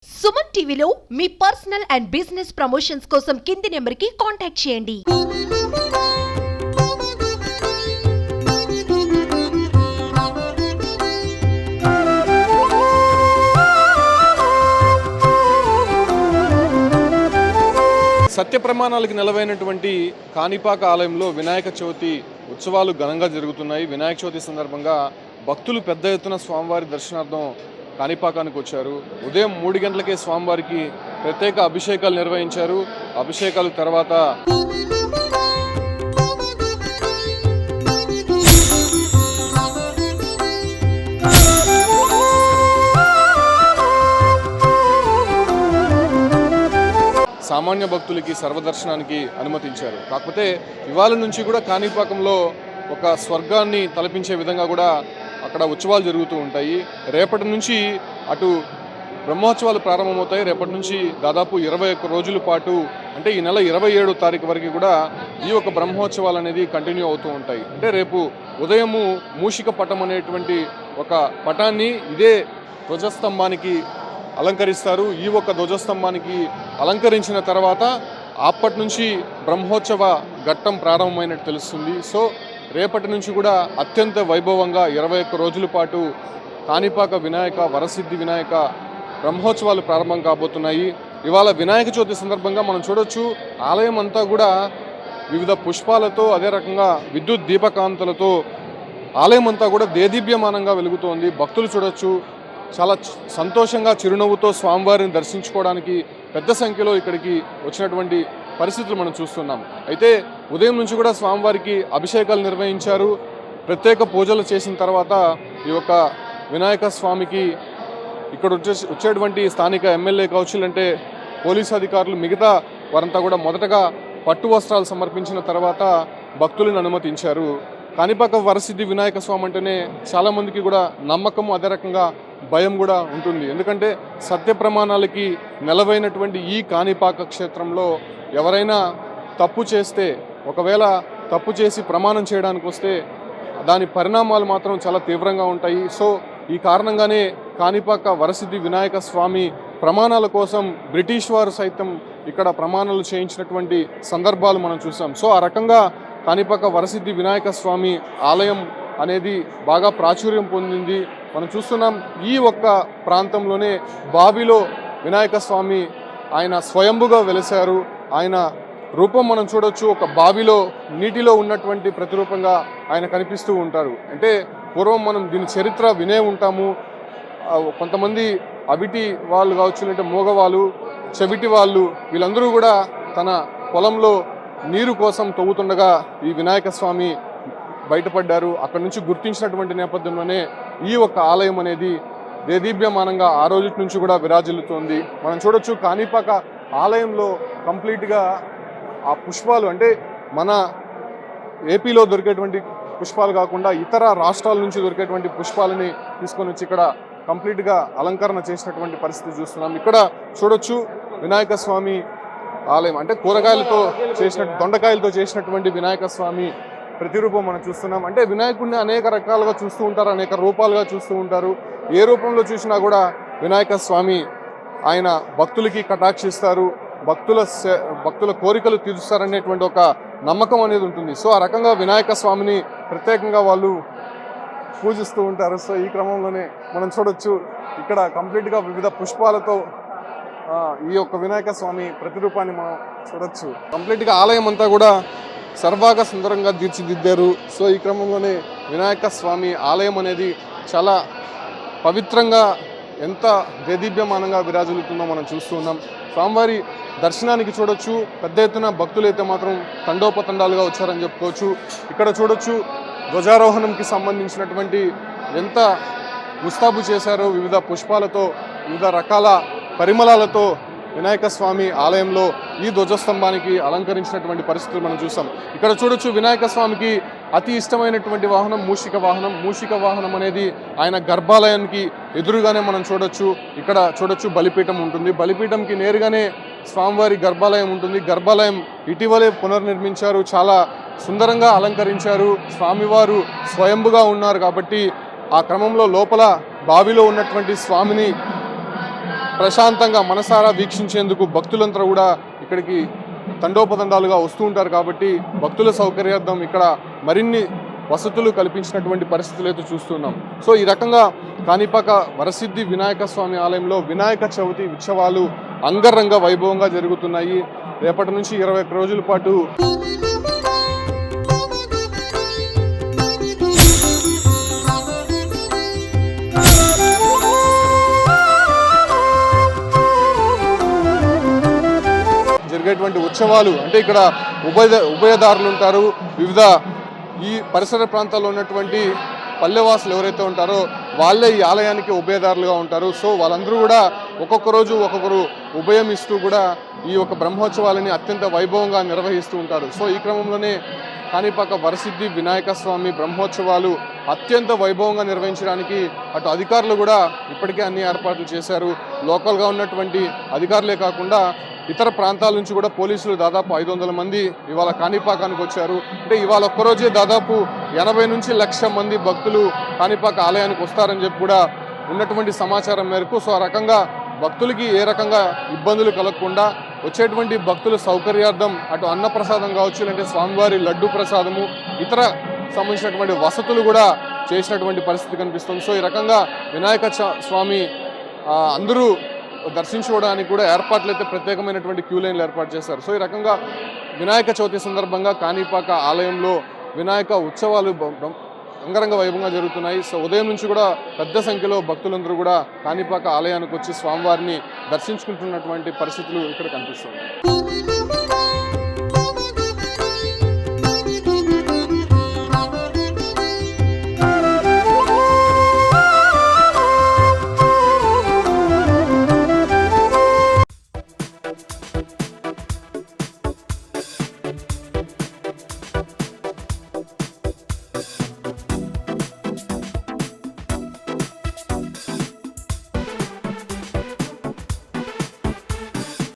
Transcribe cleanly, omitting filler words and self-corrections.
సుమన్ టీవీలో మీ personal and business promotions కోసం కింది నెంబర్కి కాంటాక్ట్ చేయండి. సత్య ప్రమాణాలకు నిలవైనటువంటి కాణిపాక ఆలయంలో వినాయక చవితి ఉత్సవాలు ఘనంగా జరుగుతున్నాయి. వినాయక చవితి సందర్భంగా భక్తులు పెద్ద ఎత్తున స్వామివారి దర్శనార్థం కాణిపాకానికి వచ్చారు. ఉదయం 3 గంటలకే స్వామివారికి ప్రత్యేక అభిషేకాలు నిర్వహించారు. అభిషేకాల తర్వాత సామాన్య భక్తులకి సర్వదర్శనానికి అనుమతించారు. కాకపోతే ఇవాళ నుంచి కూడా కాణిపాకంలో ఒక స్వర్గాన్ని తలపించే విధంగా కూడా అక్కడ ఉత్సవాలు జరుగుతూ ఉంటాయి. రేపటి నుంచి అటు బ్రహ్మోత్సవాలు ప్రారంభమవుతాయి. రేపటి నుంచి దాదాపు 21 రోజుల పాటు అంటే ఈ నెల 27వ తారీఖు వరకు కూడా ఈ ఒక బ్రహ్మోత్సవాలు అనేది కంటిన్యూ అవుతూ ఉంటాయి. అంటే రేపు ఉదయము మూషిక పటం అనేటువంటి ఒక పటాన్ని ఇదే ధ్వజస్తంభానికి అలంకరిస్తారు. ఈ ఒక ధ్వజస్తంభానికి అలంకరించిన తర్వాత అప్పటి నుంచి బ్రహ్మోత్సవ ఘట్టం ప్రారంభమైనట్టు తెలుస్తుంది. సో రేపటి నుంచి కూడా అత్యంత వైభవంగా 21 రోజుల పాటు కాణిపాక వినాయక వరసిద్ధి వినాయక బ్రహ్మోత్సవాలు ప్రారంభం కాబోతున్నాయి. ఇవాళ వినాయక చవితి సందర్భంగా మనం చూడొచ్చు ఆలయం అంతా కూడా వివిధ పుష్పాలతో అదే రకంగా విద్యుత్ దీపకాంతలతో ఆలయం అంతా కూడా దేదీప్యమానంగా వెలుగుతోంది. భక్తులు చూడొచ్చు చాలా సంతోషంగా చిరునవ్వుతో స్వామివారిని దర్శించుకోవడానికి పెద్ద సంఖ్యలో ఇక్కడికి వచ్చినటువంటి పరిస్థితులు మనం చూస్తున్నాం. అయితే ఉదయం నుంచి కూడా స్వామివారికి అభిషేకాలు నిర్వహించారు. ప్రత్యేక పూజలు చేసిన తర్వాత ఈ యొక్క వినాయక స్వామికి ఇక్కడ వచ్చేటువంటి స్థానిక ఎమ్మెల్యే కౌన్సిల్ అంటే పోలీసు అధికారులు మిగతా వారంతా కూడా మొదటగా పట్టు వస్త్రాలు సమర్పించిన తర్వాత భక్తులను అనుమతించారు. కాణిపాక వరసిద్ధి వినాయక స్వామి అంటేనే చాలామందికి కూడా నమ్మకం అదే రకంగా భయం కూడా ఉంటుంది. ఎందుకంటే సత్య ప్రమాణాలకి నెలవైనటువంటి ఈ కాణిపాక క్షేత్రంలో ఎవరైనా తప్పు చేస్తే ఒకవేళ తప్పు చేసి ప్రమాణం చేయడానికి వస్తే దాని పరిణామాలు మాత్రం చాలా తీవ్రంగా ఉంటాయి. సో ఈ కారణంగానే కాణిపాక వరసిద్ధి వినాయక స్వామి ప్రమాణాల కోసం బ్రిటిష్ వారు సైతం ఇక్కడ ప్రమాణాలు చేయించినటువంటి సందర్భాలు మనం చూసాం. సో ఆ రకంగా కాణిపాక వరసిద్ధి వినాయక స్వామి ఆలయం అనేది బాగా ప్రాచుర్యం పొందింది. మనం చూస్తున్నాం ఈ ఒక్క ప్రాంతంలోనే బావిలో వినాయక స్వామి ఆయన స్వయంభుగా వెలిశారు. ఆయన రూపం మనం చూడొచ్చు ఒక బావిలో నీటిలో ఉన్నటువంటి ప్రతిరూపంగా ఆయన కనిపిస్తూ ఉంటారు. అంటే పూర్వం మనం దీని చరిత్ర వినే ఉంటాము. కొంతమంది అవిటి వాళ్ళు కావచ్చు, అంటే మూగవాళ్ళు, చెవిటి వాళ్ళు వీళ్ళందరూ కూడా తన పొలంలో నీరు కోసం తవ్వుతుండగా ఈ వినాయక స్వామి బయటపడ్డారు. అక్కడి నుంచి గుర్తించినటువంటి నేపథ్యంలోనే ఈ ఒక్క ఆలయం అనేది దేదీప్యమానంగా ఆ రోజు నుంచి కూడా విరాజిల్లుతోంది. మనం చూడొచ్చు కాణిపాక ఆలయంలో కంప్లీట్గా ఆ పుష్పాలు అంటే మన ఏపీలో దొరికేటువంటి పుష్పాలు కాకుండా ఇతర రాష్ట్రాల నుంచి దొరికేటువంటి పుష్పాలని తీసుకొని వచ్చి ఇక్కడ కంప్లీట్గా అలంకరణ చేసినటువంటి పరిస్థితి చూస్తున్నాం. ఇక్కడ చూడొచ్చు వినాయక స్వామి ఆలయం అంటే కూరగాయలతో దొండకాయలతో చేసినటువంటి వినాయక స్వామి ప్రతిరూపం మనం చూస్తున్నాం. అంటే వినాయకుడిని అనేక రకాలుగా చూస్తూ ఉంటారు, అనేక రూపాలుగా చూస్తూ ఉంటారు. ఏ రూపంలో చూసినా కూడా వినాయక స్వామి ఆయన భక్తులకి కటాక్షిస్తారు, భక్తుల కోరికలు తీరుస్తారనేటువంటి ఒక నమ్మకం అనేది ఉంటుంది. సో ఆ రకంగా వినాయక స్వామిని ప్రత్యేకంగా వాళ్ళు పూజిస్తూ ఉంటారు. సో ఈ క్రమంలోనే మనం చూడొచ్చు ఇక్కడ కంప్లీట్గా వివిధ పుష్పాలతో ఈ యొక్క వినాయక స్వామి ప్రతిరూపాన్ని మనం చూడొచ్చు. కంప్లీట్గా ఆలయం అంతా కూడా సర్వాగా సుందరంగా తీర్చిదిద్దారు. సో ఈ క్రమంలోనే వినాయక స్వామి ఆలయం అనేది చాలా పవిత్రంగా ఎంత దేదీప్యమానంగా విరాజిల్లుతుందో మనం చూస్తూ ఉన్నాం. స్వామివారి దర్శనానికి చూడొచ్చు పెద్ద ఎత్తున భక్తులు అయితే మాత్రం తండోపతండాలుగా వచ్చారని చెప్పుకోవచ్చు. ఇక్కడ చూడొచ్చు ధ్వజారోహణంకి సంబంధించినటువంటి ఎంత ముస్తాబు చేశారో వివిధ పుష్పాలతో వివిధ రకాల పరిమళాలతో వినాయక స్వామి ఆలయంలో ఈ ధ్వజస్తంభానికి అలంకరించినటువంటి పరిస్థితులు మనం చూసాం. ఇక్కడ చూడొచ్చు వినాయక స్వామికి అతి ఇష్టమైనటువంటి వాహనం మూషిక వాహనం అనేది ఆయన గర్భాలయానికి ఎదురుగానే మనం చూడొచ్చు. ఇక్కడ చూడొచ్చు బలిపీఠం ఉంటుంది. బలిపీఠంకి నేరుగానే స్వామివారి గర్భాలయం ఉంటుంది. గర్భాలయం ఇటీవలే పునర్నిర్మించారు, చాలా సుందరంగా అలంకరించారు. స్వామివారు స్వయంభుగా ఉన్నారు కాబట్టి ఆ క్రమంలో లోపల బావిలో ఉన్నటువంటి స్వామిని ప్రశాంతంగా మనసారా వీక్షించేందుకు భక్తులంతా కూడా ఇక్కడికి తండోపతండాలుగా వస్తూ ఉంటారు. కాబట్టి భక్తుల సౌకర్యార్థం ఇక్కడ మరిన్ని వసతులు కల్పించినటువంటి పరిస్థితులు అయితే చూస్తున్నాం. సో ఈ రకంగా కాణిపాక వరసిద్ధి వినాయక స్వామి ఆలయంలో వినాయక చవితి ఉత్సవాలు అంగరంగ వైభవంగా జరుగుతున్నాయి. రేపటి నుంచి 21 రోజుల పాటు జరిగేటువంటి ఉత్సవాలు అంటే ఇక్కడ ఉభయదారులు ఉంటారు. వివిధ ఈ పరిసర ప్రాంతాల్లో ఉన్నటువంటి పల్లెవాసులు ఎవరైతే ఉంటారో వాళ్ళే ఈ ఆలయానికి ఉభయదారులుగా ఉంటారు. సో వాళ్ళందరూ కూడా ఒక్కొక్క రోజు ఒక్కొక్కరు ఉభయం ఇస్తూ కూడా ఈ యొక్క బ్రహ్మోత్సవాలని అత్యంత వైభవంగా నిర్వహిస్తూ ఉంటారు. సో ఈ క్రమంలోనే కాణిపాక వరసిద్ధి వినాయక స్వామి బ్రహ్మోత్సవాలు అత్యంత వైభవంగా నిర్వహించడానికి అటు అధికారులు కూడా ఇప్పటికే అన్ని ఏర్పాట్లు చేశారు. లోకల్గా ఉన్నటువంటి అధికారులే కాకుండా ఇతర ప్రాంతాల నుంచి కూడా పోలీసులు దాదాపు 500 మంది ఇవాళ కాణిపాకానికి వచ్చారు. అంటే ఇవాళ ఒక్కరోజే దాదాపు 80 నుంచి 1,00,000 మంది భక్తులు కాణిపాక ఆలయానికి వస్తారని చెప్పి కూడా ఉన్నటువంటి సమాచారం మేరకు సో ఆ రకంగా భక్తులకి ఏ రకంగా ఇబ్బందులు కలగకుండా వచ్చేటువంటి భక్తుల సౌకర్యార్థం అటు అన్నప్రసాదం కావచ్చు, లేదంటే స్వామివారి లడ్డు ప్రసాదము ఇతర సంబంధించినటువంటి వసతులు కూడా చేసినటువంటి పరిస్థితి కనిపిస్తుంది. సో ఈ రకంగా వినాయక స్వామి అందరూ దర్శించుకోవడానికి కూడా ఏర్పాట్లు అయితే ప్రత్యేకమైనటువంటి క్యూ లైన్లు ఏర్పాటు చేశారు. సో ఈ రకంగా వినాయక చవితి సందర్భంగా కాణిపాక ఆలయంలో వినాయక ఉత్సవాలు అంగరంగ వైభవంగా జరుగుతున్నాయి. సో ఉదయం నుంచి కూడా పెద్ద సంఖ్యలో భక్తులందరూ కూడా కాణిపాక ఆలయానికి వచ్చి స్వామివారిని దర్శించుకుంటున్నటువంటి పరిస్థితులు ఇక్కడ కనిపిస్తున్నాయి.